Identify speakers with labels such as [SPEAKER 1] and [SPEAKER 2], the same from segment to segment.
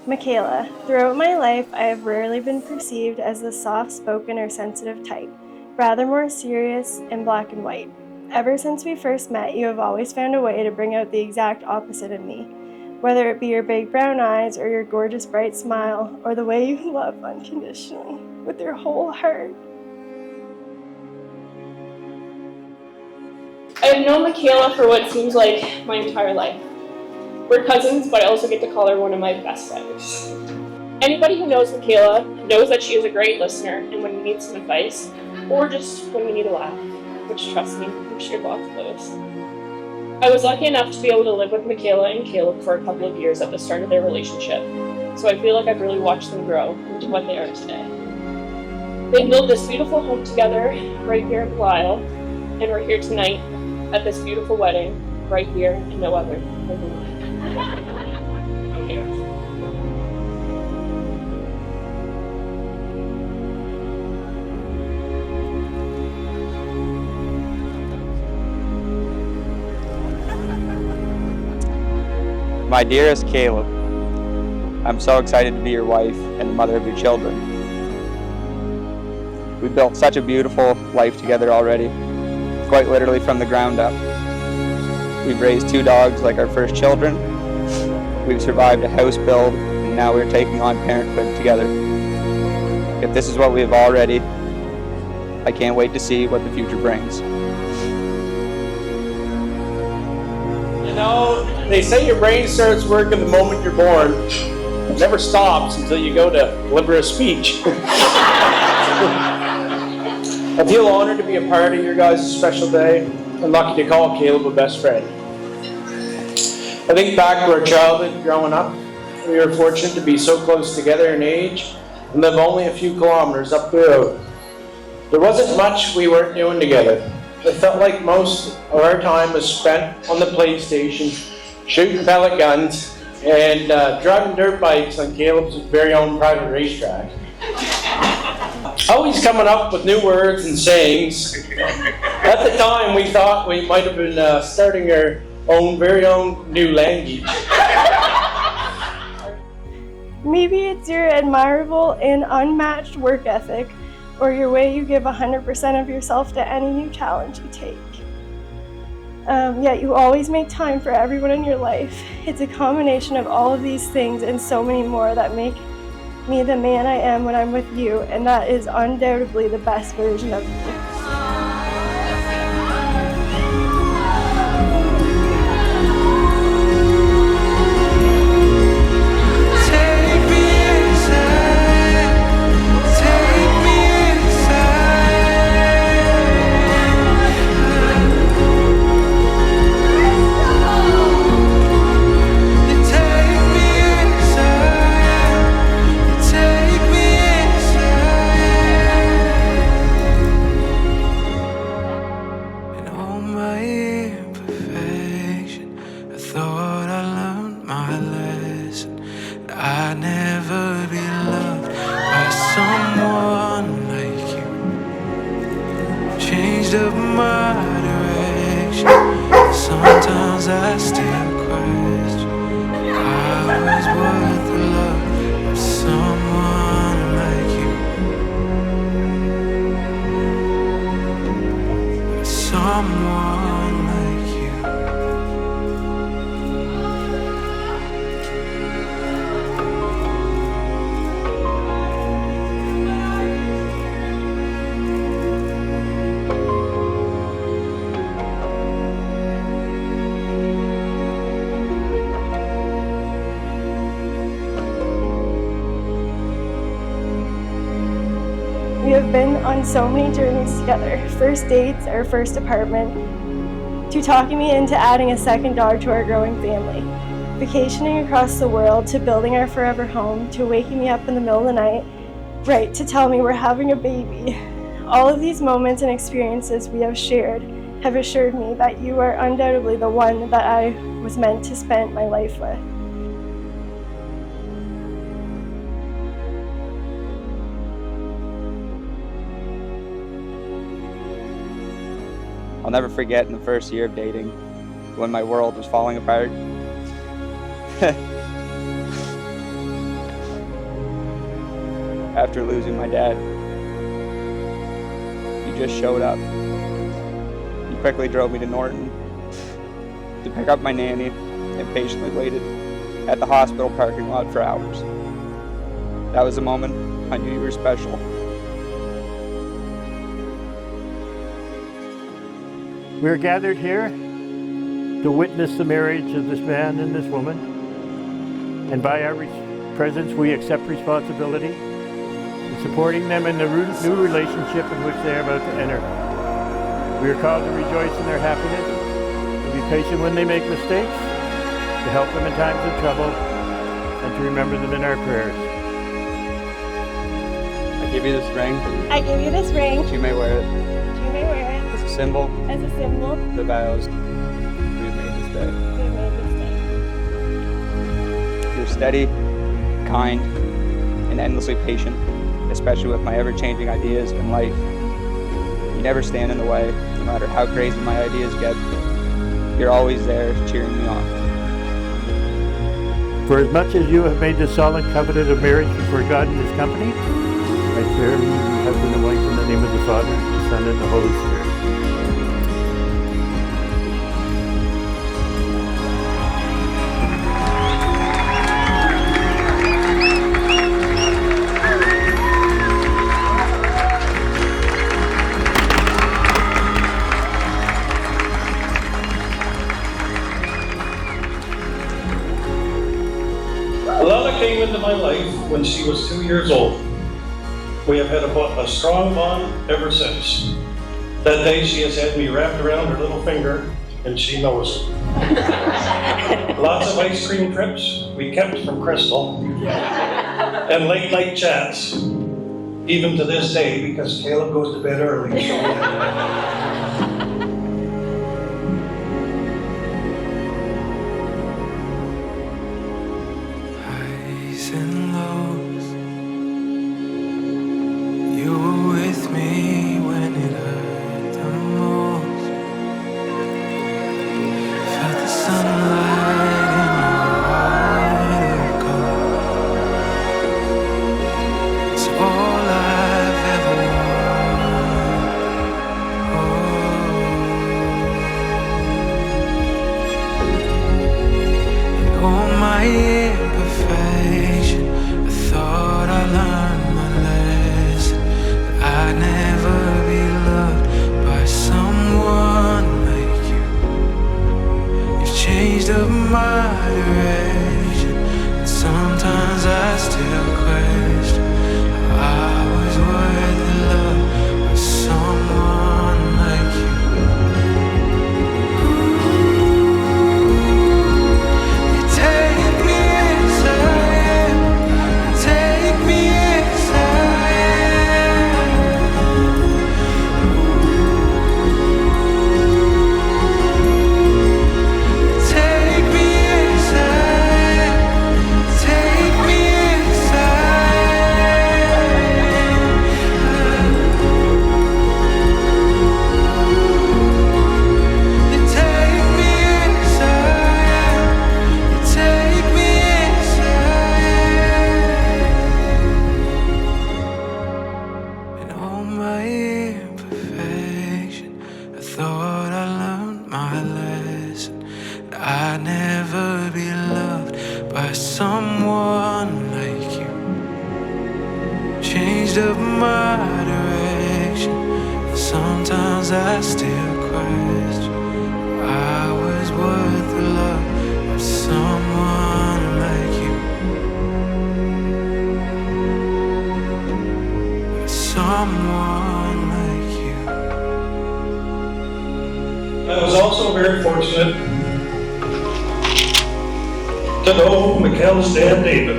[SPEAKER 1] Michaela, throughout my life, I have rarely been perceived as the soft-spoken or sensitive type, rather more serious and black and white. Ever since we first met, you have always found a way to bring out the exact opposite in me, whether it be your big brown eyes or your gorgeous bright smile, or the way you love unconditionally with your whole heart.
[SPEAKER 2] I have known Michaela for what seems like my entire life. We're cousins, but I also get to call her one of my best friends. Anybody who knows Michaela knows that she is a great listener, and when you need some advice, or just when you need a laugh, which, trust me, we've shared lots of those. I was lucky enough to be able to live with Michaela and Caleb for a couple of years at the start of their relationship, so I feel like I've really watched them grow into what they are today. They built this beautiful home together right here in Belial, and we're here tonight at this beautiful wedding right here and no other than Belial.
[SPEAKER 3] My dearest Caleb, I'm so excited to be your wife and the mother of your children. We built such a beautiful life together already, quite literally from the ground up. We've raised 2 dogs like our first children. We've survived a house build, and now we're taking on parenthood together. If this is what we have already, I can't wait to see what the future brings.
[SPEAKER 4] You know, they say your brain starts working the moment you're born. It never stops until you go to deliver a speech. I feel honored to be a part of your guys' special day and lucky to call Caleb a best friend. I think back to our childhood growing up. We were fortunate to be so close together in age and live only a few kilometers up the road. There wasn't much we weren't doing together. It felt like most of our time was spent on the PlayStation, shooting pellet guns, and driving dirt bikes on Caleb's very own private racetrack. Always coming up with new words and sayings. At the time, we thought we might have been starting our very own new language.
[SPEAKER 1] Maybe it's your admirable and unmatched work ethic, or your way you give 100% of yourself to any new challenge you take. Yet you always make time for everyone in your life. It's a combination of all of these things and so many more that make me the man I am when I'm with you, and that is undoubtedly the best version of me.
[SPEAKER 5] I'd never be loved by someone like you. Changed up my direction. Sometimes I still question I was worth the love of someone like you. Someone like you.
[SPEAKER 1] We have been on so many journeys together, first dates, our first apartment, to talking me into adding a second dog to our growing family, vacationing across the world, to building our forever home, to waking me up in the middle of the night, right, to tell me we're having a baby. All of these moments and experiences we have shared have assured me that you are undoubtedly the one that I was meant to spend my life with.
[SPEAKER 3] I'll never forget in the first year of dating when my world was falling apart. after losing my dad. He just showed up. He quickly drove me to Norton to pick up my nanny and patiently waited at the hospital parking lot for hours. That was the moment I knew you were special.
[SPEAKER 6] We're gathered here to witness the marriage of this man and this woman, and by our presence we accept responsibility in supporting them in the new relationship in which they are about to enter. We are called to rejoice in their happiness, to be patient when they make mistakes, to help them in times of trouble, and to remember them in our prayers.
[SPEAKER 3] I give you this ring.
[SPEAKER 1] I give you this ring.
[SPEAKER 3] You may wear it
[SPEAKER 1] You may wear it
[SPEAKER 3] as a symbol
[SPEAKER 1] as a symbol
[SPEAKER 3] of the vows we've made this day.
[SPEAKER 1] we made this day.
[SPEAKER 3] You're steady, kind, and endlessly patient, especially with my ever-changing ideas in life. You never stand in the way, no matter how crazy my ideas get. You're always there cheering me on.
[SPEAKER 6] For as much as you have made this solemn covenant of marriage before God and His company, I swear to you, husband and wife, in the name of the Father, the Son, and the Holy Spirit.
[SPEAKER 7] Lala came into my life when she was 2 years old. We have had a strong bond ever since. That day she has had me wrapped around her little finger, and she knows it. Lots of ice cream trips we kept from Crystal, and late night chats, even to this day, because Caleb goes to bed early. So
[SPEAKER 5] Highs and lows. You were with me when it hurt the most. Felt the sunlight in your heart of gold. It's all I've ever wanted. And all my imperfection, I thought I learned my lesson. But I'd never be loved by someone like you. You've changed up my direction, and sometimes I still question how I was worth the love of someone like you. You take me as I am, you take me as I am. You take me as I am, you take me as You take me as I am, you take me as I am. In all my imperfection, I thought I learned my lesson. I'd never be loved by someone like you. Changed up my direction, and sometimes I still question I was worth the love of someone like you. Someone like you.
[SPEAKER 7] I was also very fortunate to know Michaela's dad, David.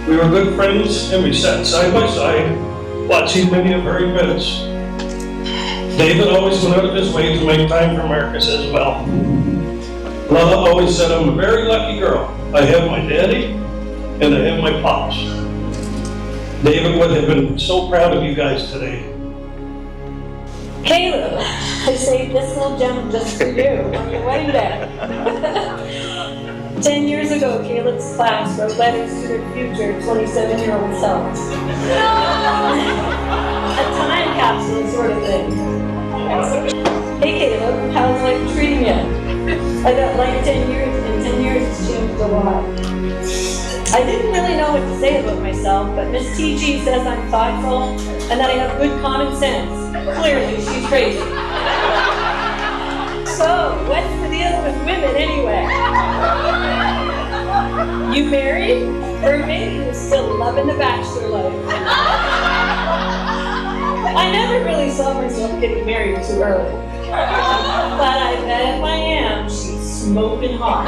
[SPEAKER 7] We were good friends, and we sat side by side, watching many of her events. David always went out of his way to make time for Marcus as well. Lala always said, I'm a very lucky girl. I have my daddy, and I have my pops. David would have been so proud of you guys today.
[SPEAKER 8] Caleb, I saved this little gem just for you on your wedding day. 10 years ago, Caleb's class wrote letters to their future 27-year-old selves. A time capsule sort of thing. Hey Caleb, how's life treating you? I got like 10 years, and 10 years has changed a lot. I didn't really know what to say about myself, but Miss TG says I'm thoughtful and that I have good common sense. Clearly, she's crazy. So, what's the deal with women anyway? You married? Or maybe you're still loving the bachelor life? I never really saw myself getting married too early. But I bet if I am, she's smoking hot.